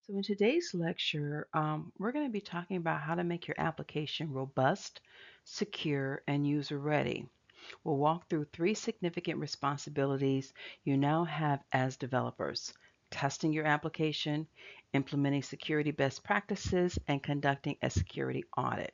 So in today's lecture, we're going to be talking about how to make your application robust, secure, and user-ready. We'll walk through three significant responsibilities you now have as developers: testing your application, implementing security best practices, and conducting a security audit.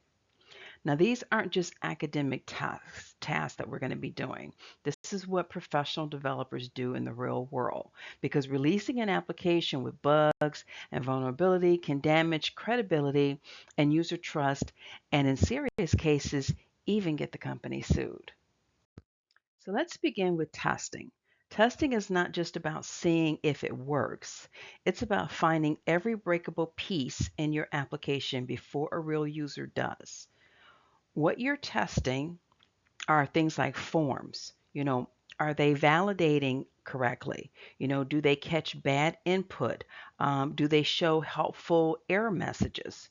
Now, these aren't just academic tasks that we're going to be doing. This is what professional developers do in the real world because releasing an application with bugs and vulnerability can damage credibility and user trust, and in serious cases, even get the company sued. So let's begin with testing. Testing is not just about seeing if it works. It's about finding every breakable piece in your application before a real user does. What you're testing are things like forms. Are they validating correctly? Do they catch bad input? Do they show helpful error messages?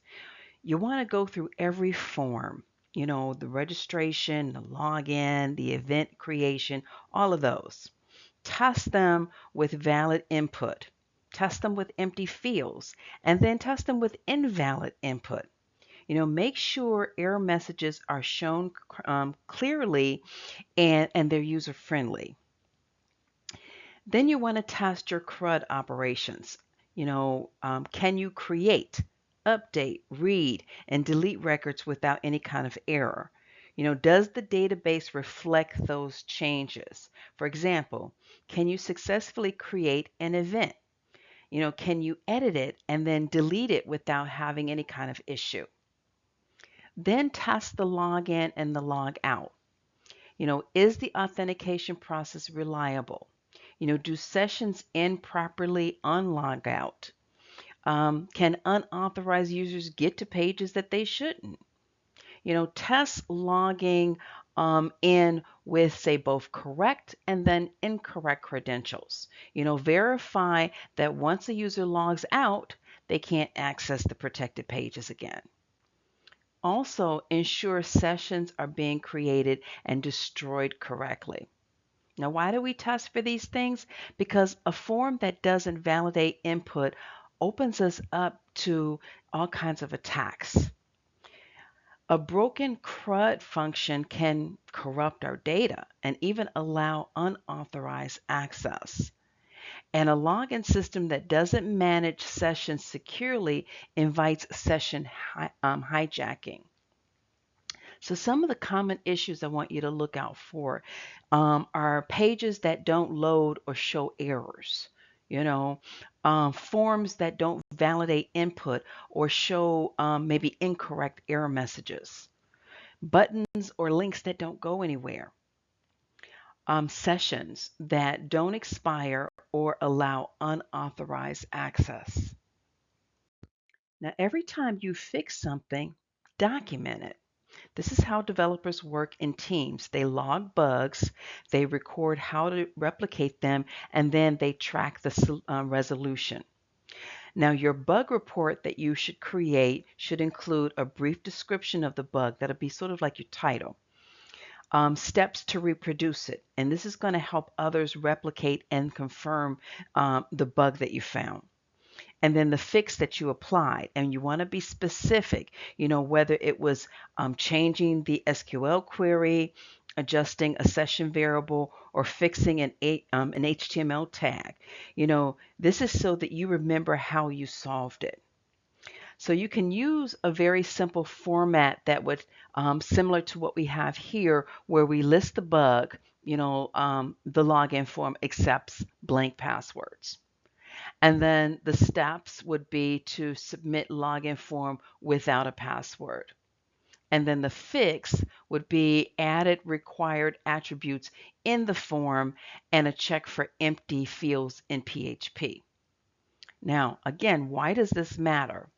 You want to go through every form, the registration, the login, the event creation, all of those. Test them with valid input. Test them with empty fields, and then test them with invalid input. Make sure error messages are shown clearly and they're user friendly. Then you want to test your CRUD operations. Can you create, update, read, and delete records without any kind of error? Does the database reflect those changes? For example, can you successfully create an event? Can you edit it and then delete it without having any kind of issue? Then test the login and the log out. Is the authentication process reliable? Do sessions end properly on logout? Can unauthorized users get to pages that they shouldn't? Test logging in with, say, both correct and then incorrect credentials. Verify that once a user logs out, they can't access the protected pages again. Also, ensure sessions are being created and destroyed correctly. Now, why do we test for these things? Because a form that doesn't validate input opens us up to all kinds of attacks. A broken CRUD function can corrupt our data and even allow unauthorized access. And a login system that doesn't manage sessions securely invites session hijacking. So some of the common issues I want you to look out for are pages that don't load or show errors. Forms that don't validate input or show maybe incorrect error messages. Buttons or links that don't go anywhere. Sessions that don't expire or allow unauthorized access. Now, every time you fix something, document it. This is how developers work in teams. They log bugs, they record how to replicate them, and then they track the resolution. Now, your bug report that you should create should include a brief description of the bug. That'll be sort of like your title. Steps to reproduce it. And this is going to help others replicate and confirm the bug that you found. And then the fix that you applied. And you want to be specific, whether it was changing the SQL query, adjusting a session variable, or fixing an HTML tag. This is so that you remember how you solved it. So you can use a very simple format that would, similar to what we have here, where we list the bug, the login form accepts blank passwords. And then the steps would be to submit login form without a password. And then the fix would be added required attributes in the form and a check for empty fields in PHP. Now, again, why does this matter?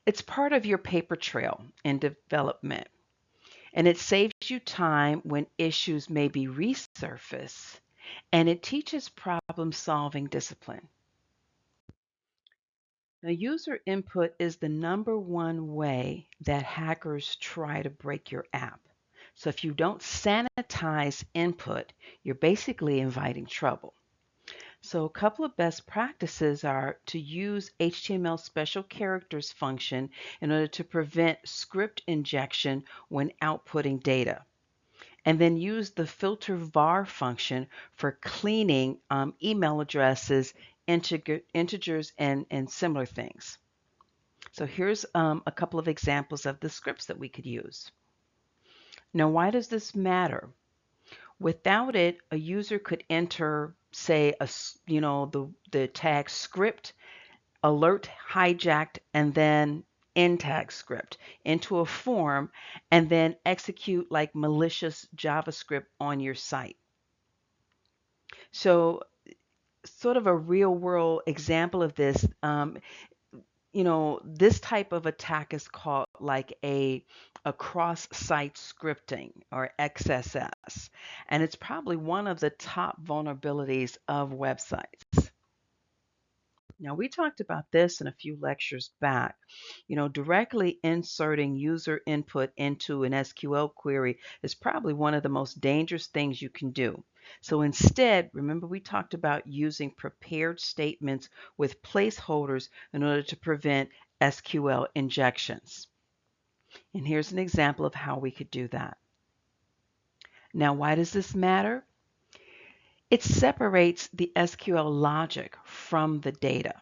It's part of your paper trail in development, and it saves you time when issues may be resurfaced, and it teaches problem-solving discipline. Now, user input is the number one way that hackers try to break your app. So if you don't sanitize input, you're basically inviting trouble. So a couple of best practices are to use HTML special characters function in order to prevent script injection when outputting data. And then use the filter var function for cleaning email addresses, integers, and similar things. So here's a couple of examples of the scripts that we could use. Now, why does this matter? Without it, a user could enter, say, the tag script, alert hijacked, and then end tag script into a form and then execute like malicious JavaScript on your site. So sort of a real world example of this, this type of attack is called like a cross-site scripting or XSS, and it's probably one of the top vulnerabilities of websites. Now, we talked about this in a few lectures back. Directly inserting user input into an SQL query is probably one of the most dangerous things you can do. So instead, remember we talked about using prepared statements with placeholders in order to prevent SQL injections. And here's an example of how we could do that. Now, why does this matter? It separates the SQL logic from the data,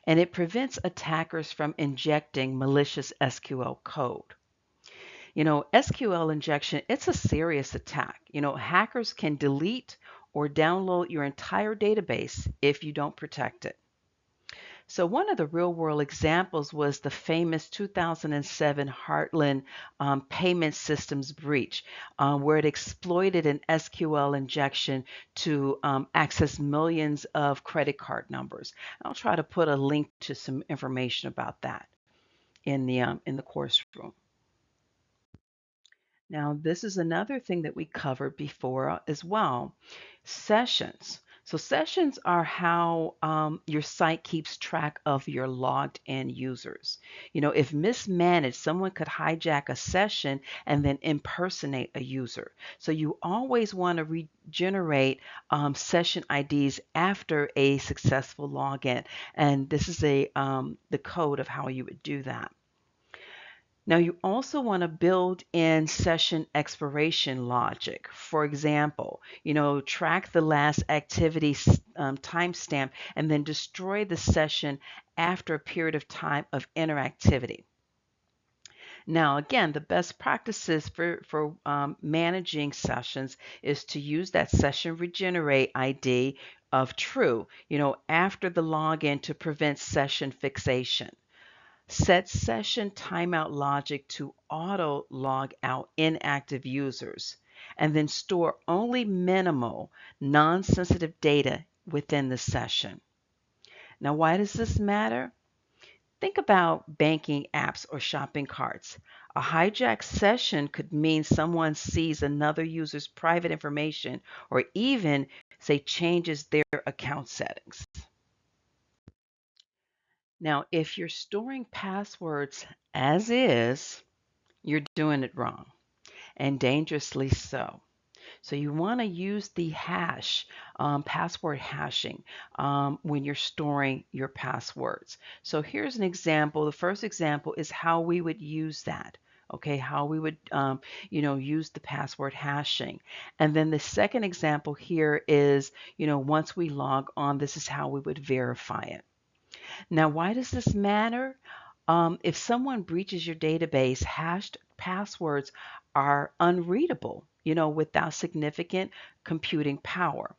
and it prevents attackers from injecting malicious SQL code. SQL injection, it's a serious attack. Hackers can delete or download your entire database if you don't protect it. So one of the real world examples was the famous 2007 Heartland payment systems breach, where it exploited an SQL injection to access millions of credit card numbers. I'll try to put a link to some information about that in the course room. Now, this is another thing that we covered before as well, sessions. So sessions are how your site keeps track of your logged in users. If mismanaged, someone could hijack a session and then impersonate a user. So you always want to regenerate session IDs after a successful login. And this is the code of how you would do that. Now, you also want to build in session expiration logic. For example, track the last activity timestamp and then destroy the session after a period of time of interactivity. Now, again, the best practices for managing sessions is to use that session regenerate ID of true, after the login to prevent session fixation. Set session timeout logic to auto log out inactive users, and then store only minimal non-sensitive data within the session. Now, why does this matter? Think about banking apps or shopping carts. A hijacked session could mean someone sees another user's private information or even, say, changes their account settings. Now, if you're storing passwords as is, you're doing it wrong and dangerously so. So you want to use the password hashing, when you're storing your passwords. So here's an example. The first example is how we would use that. Okay, how we would, use the password hashing. And then the second example here is, once we log on, this is how we would verify it. Now, why does this matter? If someone breaches your database, hashed passwords are unreadable, without significant computing power.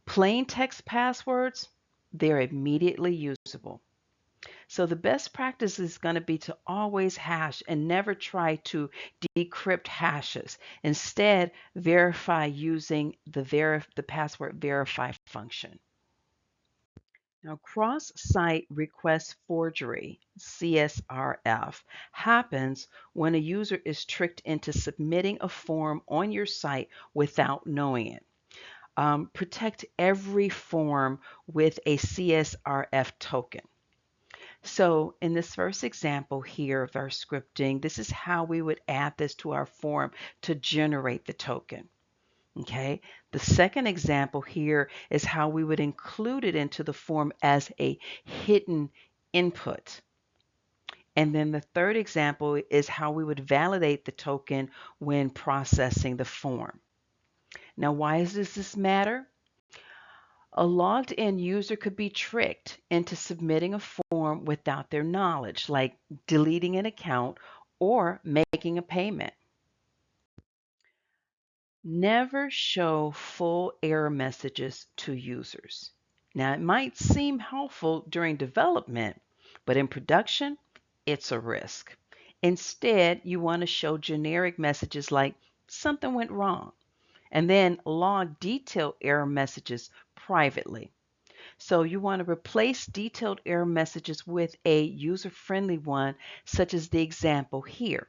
Plain text passwords, they're immediately usable. So the best practice is going to be to always hash and never try to decrypt hashes. Instead, verify using the password verify function. Now, cross-site request forgery, CSRF, happens when a user is tricked into submitting a form on your site without knowing it. Protect every form with a CSRF token. So in this first example here of our scripting, this is how we would add this to our form to generate the token. Okay, the second example here is how we would include it into the form as a hidden input. And then the third example is how we would validate the token when processing the form. Now, why does this matter? A logged in user could be tricked into submitting a form without their knowledge, like deleting an account or making a payment. Never show full error messages to users. Now, it might seem helpful during development, but in production, it's a risk. Instead, you want to show generic messages like something went wrong, and then log detailed error messages privately. So you want to replace detailed error messages with a user-friendly one, such as the example here.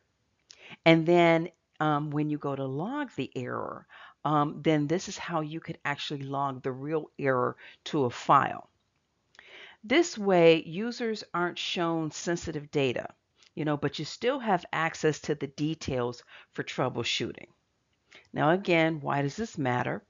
And then when you go to log the error, then this is how you could actually log the real error to a file. This way, users aren't shown sensitive data, but you still have access to the details for troubleshooting. Now, again, why does this matter?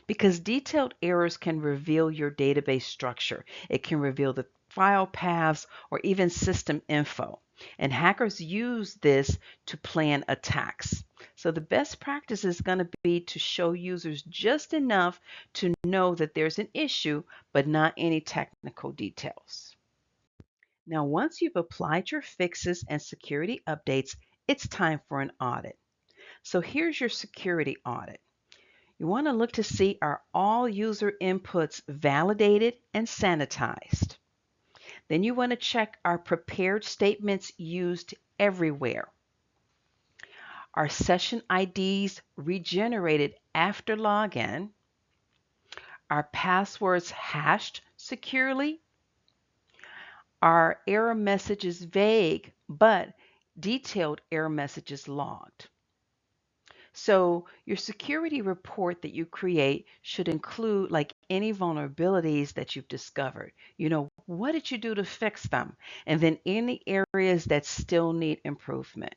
Because detailed errors can reveal your database structure. It can reveal the file paths or even system info. And hackers use this to plan attacks. So the best practice is going to be to show users just enough to know that there's an issue, but not any technical details. Now, once you've applied your fixes and security updates, it's time for an audit. So here's your security audit. You want to look to see, are all user inputs validated and sanitized? Then you want to check, are prepared statements used everywhere? Are session IDs regenerated after login? Are passwords hashed securely? Are error messages vague but detailed error messages logged? So your security report that you create should include like any vulnerabilities that you've discovered. What did you do to fix them? And then any areas that still need improvement.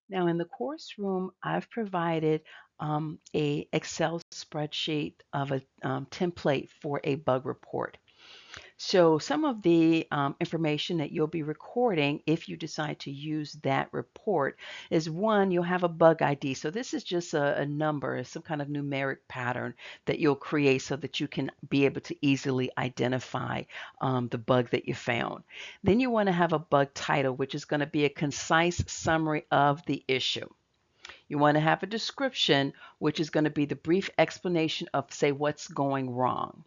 Now in the course room, I've provided a Excel spreadsheet of a template for a bug report. So some of the information that you'll be recording if you decide to use that report is one, you'll have a bug ID. So this is just a number, some kind of numeric pattern that you'll create so that you can be able to easily identify the bug that you found. Then you want to have a bug title, which is going to be a concise summary of the issue. You want to have a description, which is going to be the brief explanation of, say, what's going wrong.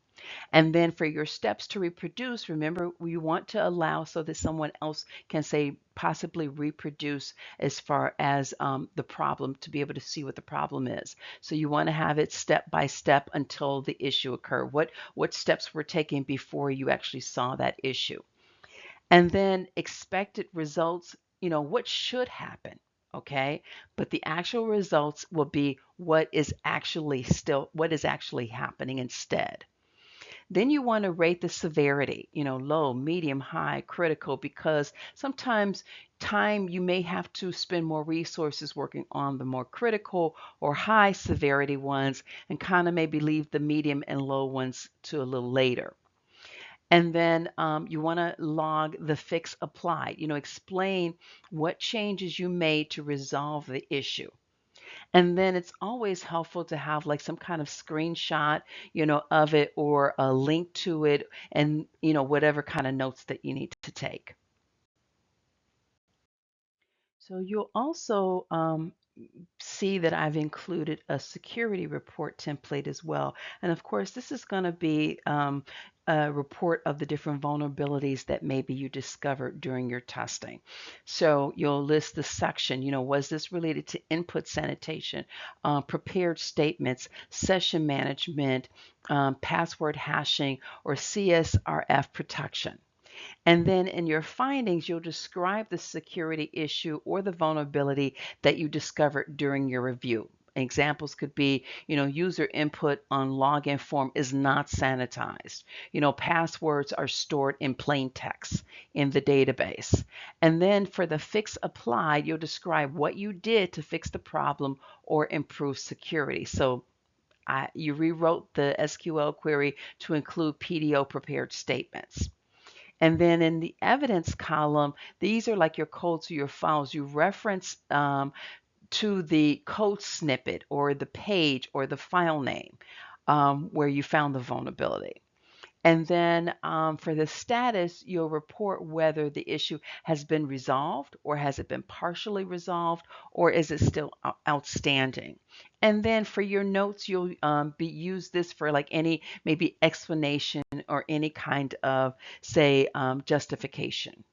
And then for your steps to reproduce, remember, we want to allow so that someone else can say possibly reproduce as far as the problem, to be able to see what the problem is. So you want to have it step by step until the issue occurred. What steps were taken before you actually saw that issue? And then expected results, what should happen. Okay, but the actual results will be what is actually happening instead. Then you want to rate the severity, low, medium, high, critical, because sometimes time you may have to spend more resources working on the more critical or high severity ones and kind of maybe leave the medium and low ones to a little later. And then you want to log the fix applied, explain what changes you made to resolve the issue. And then it's always helpful to have like some kind of screenshot, of it or a link to it and, whatever kind of notes that you need to take. So you'll also see that I've included a security report template as well. And of course, this is going to be a report of the different vulnerabilities that maybe you discovered during your testing. So you'll list the section, was this related to input sanitation, prepared statements, session management, password hashing, or CSRF protection. And then in your findings, you'll describe the security issue or the vulnerability that you discovered during your review. Examples could be, user input on login form is not sanitized. Passwords are stored in plain text in the database. And then for the fix applied, you'll describe what you did to fix the problem or improve security. So you rewrote the SQL query to include PDO prepared statements. And then in the evidence column, these are like your codes or your files. You reference to the code snippet or the page or the file name where you found the vulnerability. And then for the status, you'll report whether the issue has been resolved or has it been partially resolved or is it still outstanding. And then for your notes, you'll use this for like any maybe explanation or any kind of, say, justification.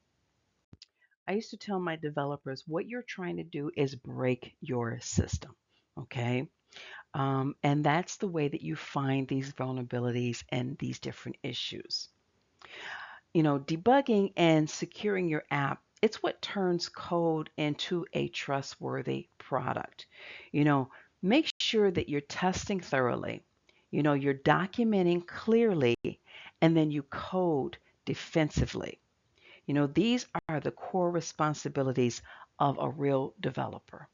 I used to tell my developers what you're trying to do is break your system. Okay. And that's the way that you find these vulnerabilities and these different issues. Debugging and securing your app, it's what turns code into a trustworthy product. You know, make sure that you're testing thoroughly. You're documenting clearly, and then you code defensively. These are the core responsibilities of a real developer.